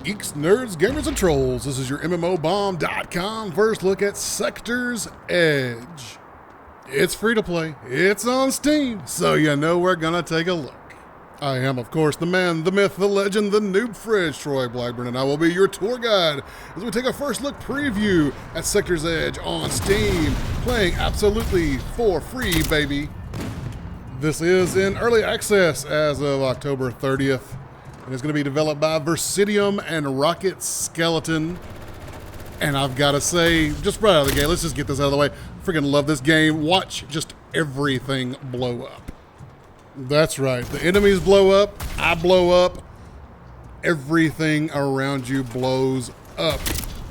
Geeks, nerds, gamers, and trolls. This is your MMOBomb.com first look at Sector's Edge. It's free to play, it's on Steam, so you know we're gonna take a look. I am, of course, the man, the myth, the legend, the noob fridge, Troy Blackburn, and I will be your tour guide as we take a first look preview at Sector's Edge on Steam, playing absolutely for free, baby. This is in early access as of October 30th. And it's going to be developed by Versidium and Rocket Skeleton. And I've got to say, just right out of the gate, let's just get this out of the way. Freaking love this game. Watch just everything blow up. That's right. The enemies blow up. I blow up. Everything around you blows up.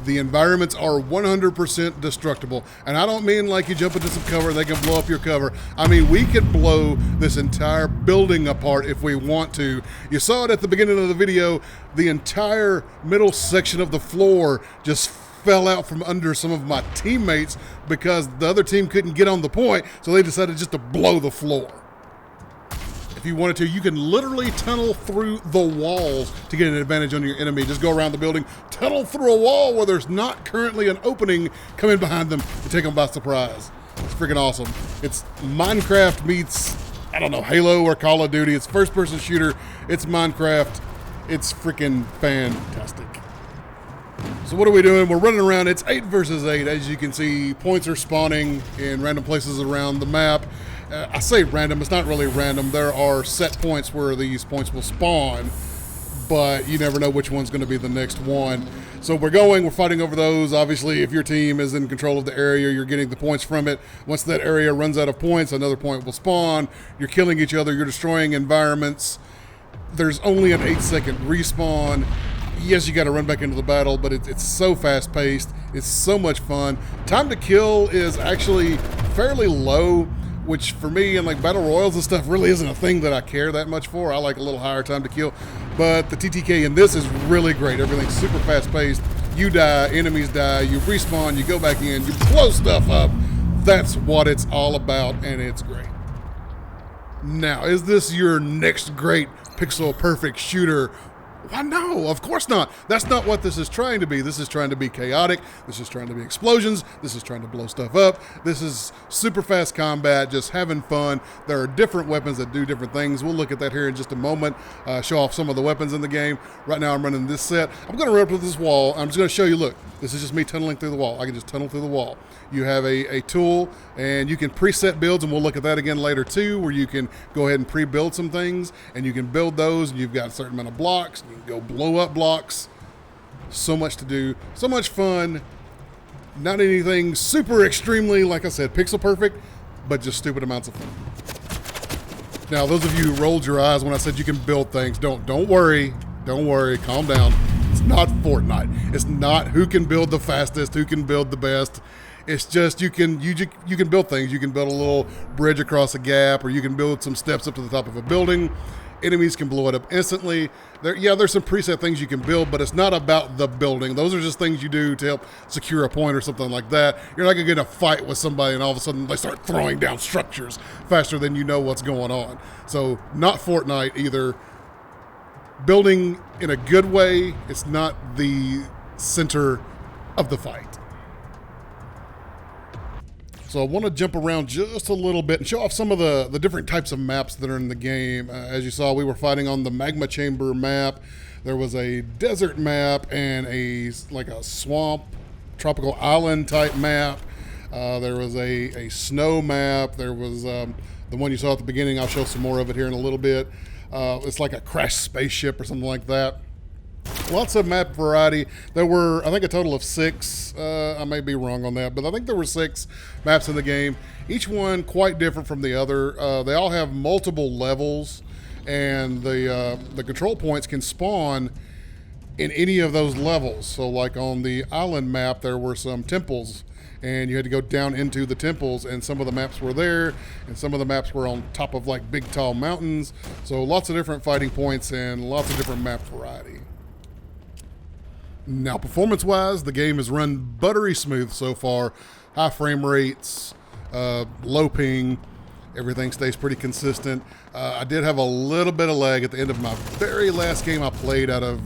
The environments are 100% destructible. And I don't mean like you jump into some cover, they can blow up your cover. I mean, we could blow this entire building apart if we want to. You saw it at the beginning of the video. The entire middle section of the floor just fell out from under some of my teammates because the other team couldn't get on the point, so they decided just to blow the floor. If you wanted to, you can literally tunnel through the walls to get an advantage on your enemy. Just go around the building, tunnel through a wall where there's not currently an opening, come in behind them and take them by surprise. It's freaking awesome. It's Minecraft meets, I don't know, Halo or Call of Duty. It's first-person shooter. It's Minecraft. It's freaking fantastic. So what are we doing? We're running around. It's 8 versus 8. As you can see, points are spawning in random places around the map. I say random, it's not really random. There are set points where these points will spawn, but you never know which one's going to be the next one. So we're fighting over those. Obviously, if your team is in control of the area, you're getting the points from it. Once that area runs out of points, another point will spawn. You're killing each other, you're destroying environments. There's only an 8-second respawn. Yes, you got to run back into the battle, but it's so fast-paced. It's so much fun. Time to kill is actually fairly low, which for me and like battle royals and stuff really isn't a thing that I care that much for. I like a little higher time to kill, but the TTK in this is really great. Everything's super fast paced. You die, enemies die, you respawn, you go back in, you blow stuff up. That's what it's all about, and it's great. Now, is this your next great pixel perfect shooter? Why, no, of course not. That's not what this is trying to be. This is trying to be chaotic. This is trying to be explosions. This is trying to blow stuff up. This is super fast combat, just having fun. There are different weapons that do different things. We'll look at that here in just a moment, show off some of the weapons in the game. Right now I'm running this set. I'm going to run up to this wall. I'm just going to show you, look, this is just me tunneling through the wall. I can just tunnel through the wall. You have a tool, and you can preset builds, and we'll look at that again later too, where you can go ahead and pre-build some things, and you can build those, and you've got a certain amount of blocks, and you can go blow up blocks. So much to do, so much fun. Not anything super extremely, like I said, pixel perfect, but just stupid amounts of fun. Now, those of you who rolled your eyes when I said you can build things, don't worry, calm down. It's not Fortnite. It's not who can build the fastest, who can build the best. It's just you can build things. You can build a little bridge across a gap, or you can build some steps up to the top of a building. Enemies can blow it up instantly. There's some preset things you can build, but it's not about the building. Those are just things you do to help secure a point or something like that. You're not going to get in a fight with somebody and all of a sudden they start throwing down structures faster than you know what's going on. So not Fortnite either. Building in a good way, it's not the center of the fight. So I want to jump around just a little bit and show off some of the different types of maps that are in the game. As you saw, we were fighting on the magma chamber map. There was a desert map and a swamp, tropical island type map. There was a snow map. There was the one you saw at the beginning. I'll show some more of it here in a little bit. It's like a crashed spaceship or something like that. Lots of map variety. There were, I think, a total of 6. I may be wrong on that, but I think there were 6 maps in the game. Each one quite different from the other. They all have multiple levels, and the control points can spawn in any of those levels. So like on the island map, there were some temples, and you had to go down into the temples, and some of the maps were there, and some of the maps were on top of like big tall mountains. So lots of different fighting points and lots of different map variety. Now, performance-wise, the game has run buttery smooth so far. High frame rates, low ping, everything stays pretty consistent. I did have a little bit of lag at the end of my very last game I played out of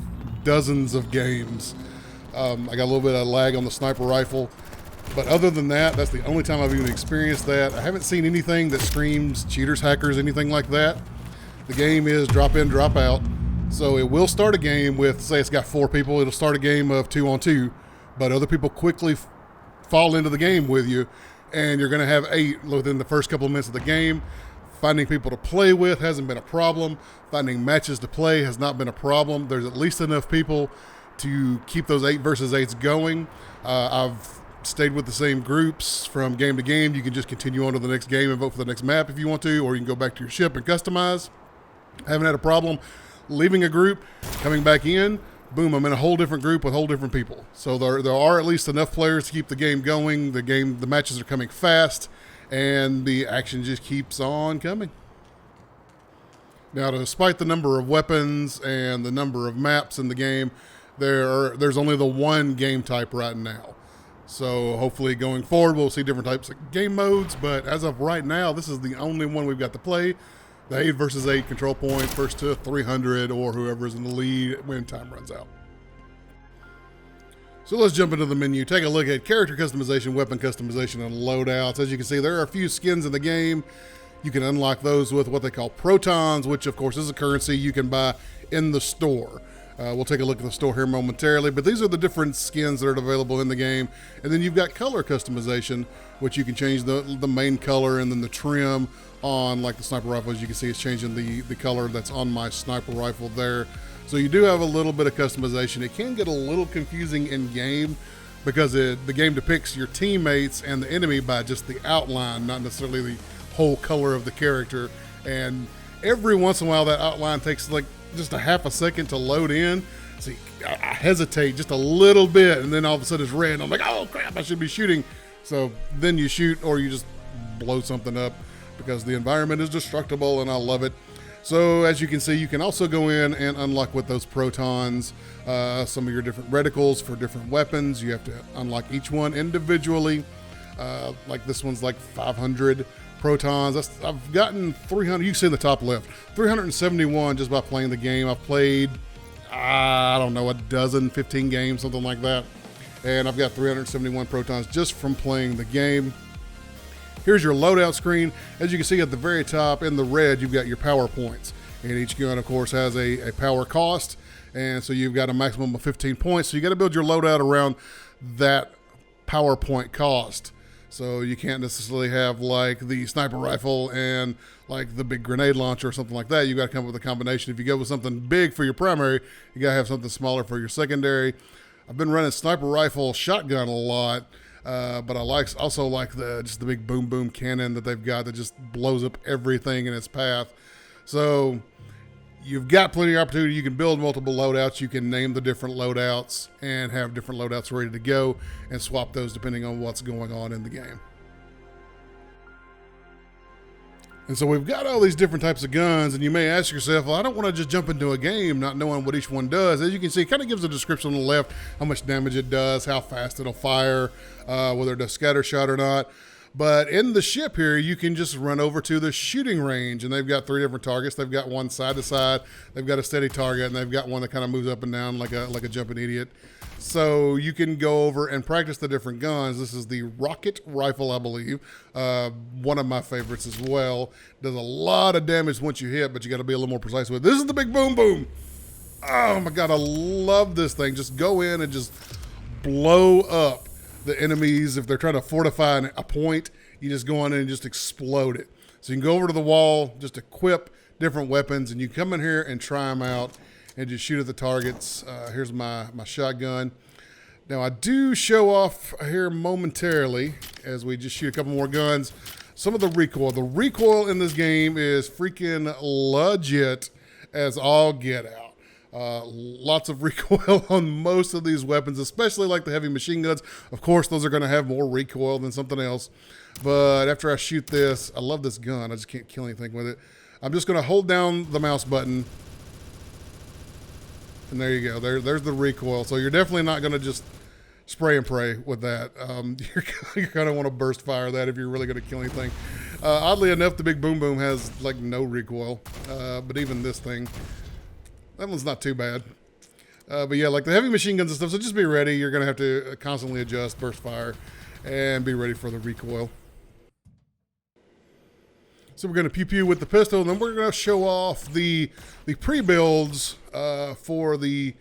dozens of games. I got a little bit of lag on the sniper rifle. But other than that, that's the only time I've even experienced that. I haven't seen anything that screams cheaters, hackers, anything like that. The game is drop in, drop out. So it will start a game with, say it's got 4 people, it'll start a game of 2-on-2, but other people quickly fall into the game with you, and you're going to have 8 within the first couple of minutes of the game. Finding people to play with hasn't been a problem. Finding matches to play has not been a problem. There's at least enough people to keep those 8 versus 8s going. I've stayed with the same groups from game to game. You can just continue on to the next game and vote for the next map if you want to, or you can go back to your ship and customize. Haven't had a problem leaving a group, coming back in, boom, I'm in a whole different group with whole different people. So there are at least enough players to keep the game going. The matches are coming fast, and the action just keeps on coming. Now, despite the number of weapons and the number of maps in the game, there's only the one game type right now. So hopefully going forward, we'll see different types of game modes, but as of right now, this is the only one we've got to play. The 8 versus 8 control point, first to 300, or whoever's in the lead when time runs out. So let's jump into the menu, take a look at character customization, weapon customization, and loadouts. As you can see, there are a few skins in the game. You can unlock those with what they call protons, which of course is a currency you can buy in the store. We'll take a look at the store here momentarily, but these are the different skins that are available in the game. And then you've got color customization, which you can change the main color and then the trim on, like the sniper rifle. As you can see, it's changing the color that's on my sniper rifle there. So you do have a little bit of customization. It can get a little confusing in game because the game depicts your teammates and the enemy by just the outline, not necessarily the whole color of the character. And every once in a while, that outline takes like just a half a second to load in. So I hesitate just a little bit, and then all of a sudden it's red. And I'm like, oh crap, I should be shooting. So then you shoot, or you just blow something up because the environment is destructible, and I love it. So as you can see, you can also go in and unlock with those protons some of your different reticles for different weapons. You have to unlock each one individually. Like this one's like 500 protons. I've gotten 300. You can see in the top left, 371 just by playing the game. I've played, I don't know, a dozen, 15 games, something like that. And I've got 371 protons just from playing the game. Here's your loadout screen. As you can see at the very top in the red, you've got your power points. And each gun, of course, has a power cost. And so you've got a maximum of 15 points. So you got to build your loadout around that power point cost. So you can't necessarily have like the sniper rifle and like the big grenade launcher or something like that. You got to come up with a combination. If you go with something big for your primary, you got to have something smaller for your secondary. I've been running sniper rifle shotgun a lot, but I also like just the big boom boom cannon that they've got that just blows up everything in its path. So you've got plenty of opportunity. You can build multiple loadouts. You can name the different loadouts and have different loadouts ready to go and swap those depending on what's going on in the game. And so we've got all these different types of guns, and you may ask yourself, well, I don't want to just jump into a game not knowing what each one does. As you can see, it kind of gives a description on the left, how much damage it does, how fast it'll fire, whether it does scatter shot or not. But in the ship here, you can just run over to the shooting range, and they've got 3 different targets. They've got one side to side, they've got a steady target, and they've got one that kind of moves up and down like a jumping idiot. So you can go over and practice the different guns. This is the rocket rifle, I believe. One of my favorites as well. Does a lot of damage once you hit, but you got to be a little more precise with it. This is the big boom boom. Oh my God, I love this thing. Just go in and just blow up the enemies. If they're trying to fortify a point, you just go in and just explode it. So you can go over to the wall, just equip different weapons, and you come in here and try them out and just shoot at the targets. Here's my shotgun. Now I do show off here momentarily as we just shoot a couple more guns. Some of the recoil. The recoil in this game is freaking legit as all get out. Lots of recoil on most of these weapons, especially like the heavy machine guns. Of course, those are going to have more recoil than something else. But after I shoot this, I love this gun. I just can't kill anything with it. I'm just going to hold down the mouse button. And there you go. There's the recoil. So you're definitely not going to just spray and pray with that. You're going to want to burst fire that if you're really going to kill anything. Oddly enough, the big boom boom has like no recoil. But even this thing, that one's not too bad. But yeah, like the heavy machine guns and stuff, so just be ready. You're going to have to constantly adjust burst fire and be ready for the recoil. So we're going to pew-pew with the pistol, and then we're going to show off the pre-builds for the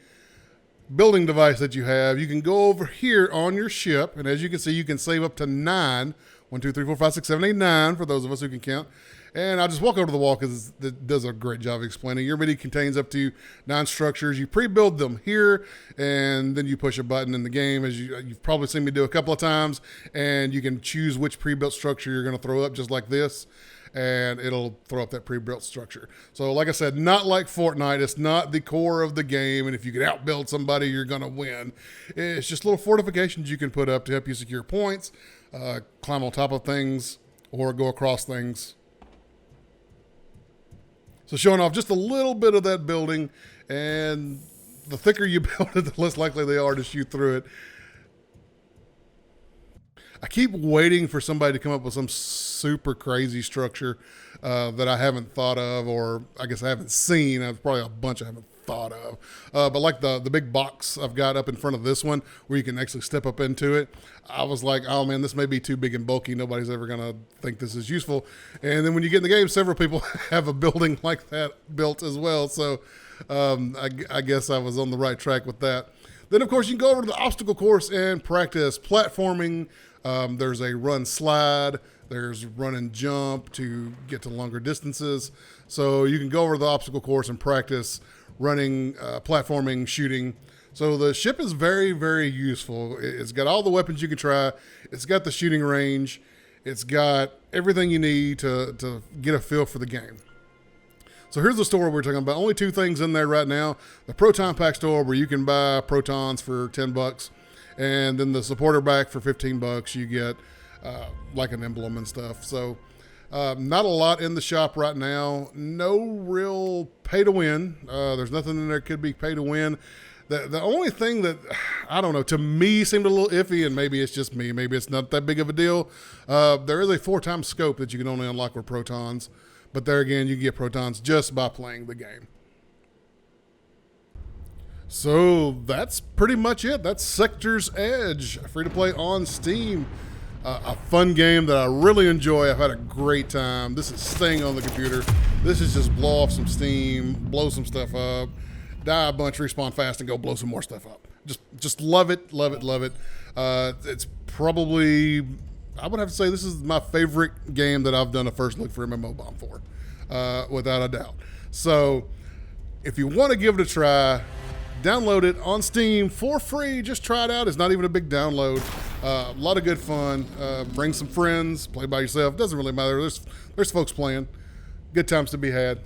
building device that you have. You can go over here on your ship, and as you can see, you can save up to 9. 1, 2, 3, 4, 5, 6, 7, 8, 9 for those of us who can count. And I'll just walk over to the wall because it does a great job of explaining. Your MIDI contains up to 9 structures. You pre-build them here, and then you push a button in the game, as you've probably seen me do a couple of times, and you can choose which pre-built structure you're going to throw up, just like this, and it'll throw up that pre-built structure. So like I said, not like Fortnite. It's not the core of the game, and if you can outbuild somebody, you're going to win. It's just little fortifications you can put up to help you secure points, climb on top of things, or go across things. So showing off just a little bit of that building, and the thicker you build it, the less likely they are to shoot through it. I keep waiting for somebody to come up with some super crazy structure that I haven't thought of, or I guess I haven't seen. There's probably a bunch I haven't thought of. But like the big box I've got up in front of this one, where you can actually step up into it, I was like, oh man, this may be too big and bulky. Nobody's ever going to think this is useful. And then when you get in the game, several people have a building like that built as well. So I guess I was on the right track with that. Then, of course, you can go over to the obstacle course and practice platforming. There's a run slide. There's run and jump to get to longer distances. So you can go over the obstacle course and practice running, platforming, shooting. So the ship is very, very useful. It's got all the weapons you can try. It's got the shooting range. It's got everything you need to get a feel for the game. So here's the store we're talking about. Only 2 things in there right now. The Proton Pack store, where you can buy protons for $10. And then the supporter back for $15. You get like an emblem and stuff. So not a lot in the shop right now. No real pay to win. There's nothing in there could be pay to win. The only thing that, I don't know, to me seemed a little iffy, and maybe it's just me, maybe it's not that big of a deal. There is a 4x scope that you can only unlock with protons. But there again, you can get protons just by playing the game. So that's pretty much it. That's Sector's Edge, free to play on Steam. A fun game that I really enjoy. I've had a great time. This is staying on the computer. This is just blow off some steam, blow some stuff up, die a bunch, respawn fast, and go blow some more stuff up. Just love it, love it, love it. It's probably, I would have to say, this is my favorite game that I've done a first look for MMOBomb for, without a doubt. So if you want to give it a try, download it on Steam for free. Just try it out. It's not even a big download. A lot of good fun. Bring some friends. Play by yourself. Doesn't really matter. There's folks playing. Good times to be had.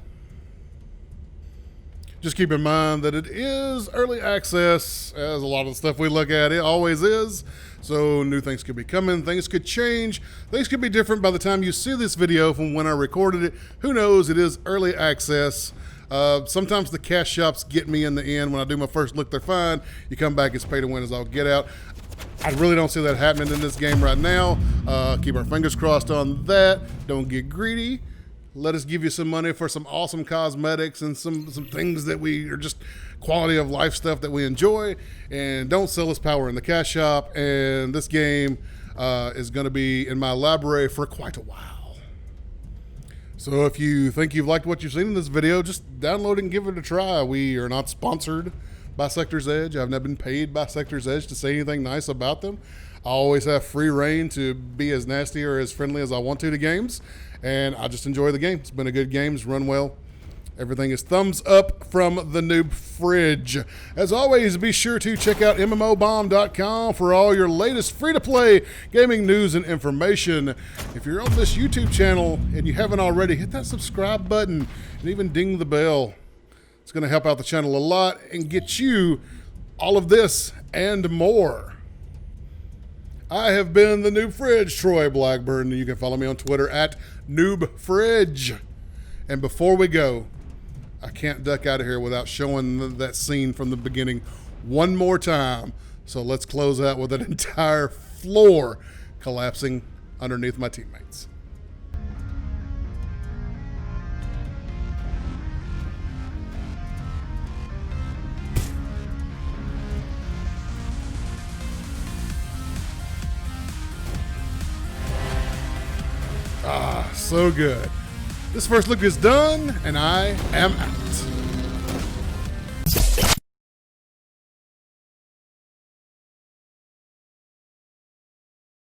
Just keep in mind that it is early access, as a lot of the stuff we look at, it always is. So new things could be coming. Things could change. Things could be different by the time you see this video from when I recorded it. Who knows? It is early access. Sometimes the cash shops get me in the end. When I do my first look, they're fine. You come back, it's pay to win as I'll get out. I really don't see that happening in this game right now. Keep our fingers crossed on that. Don't get greedy. Let us give you some money for some awesome cosmetics and some things that we are just quality of life stuff that we enjoy. And don't sell us power in the cash shop. And this game is going to be in my library for quite a while. So if you think you've liked what you've seen in this video, just download it and give it a try. We are not sponsored by Sector's Edge. I've never been paid by Sector's Edge to say anything nice about them. I always have free reign to be as nasty or as friendly as I want to games. And I just enjoy the game. It's been a good game. It's run well. Everything is thumbs up from the Noob Fridge. As always, be sure to check out MMOBomb.com for all your latest free-to-play gaming news and information. If you're on this YouTube channel and you haven't already, hit that subscribe button and even ding the bell. It's going to help out the channel a lot and get you all of this and more. I have been the Noob Fridge, Troy Blackburn. You can follow me on Twitter at NoobFridge. And before we go, I can't duck out of here without showing that scene from the beginning one more time. So let's close out with an entire floor collapsing underneath my teammates. so good. This first look is done, and I am out.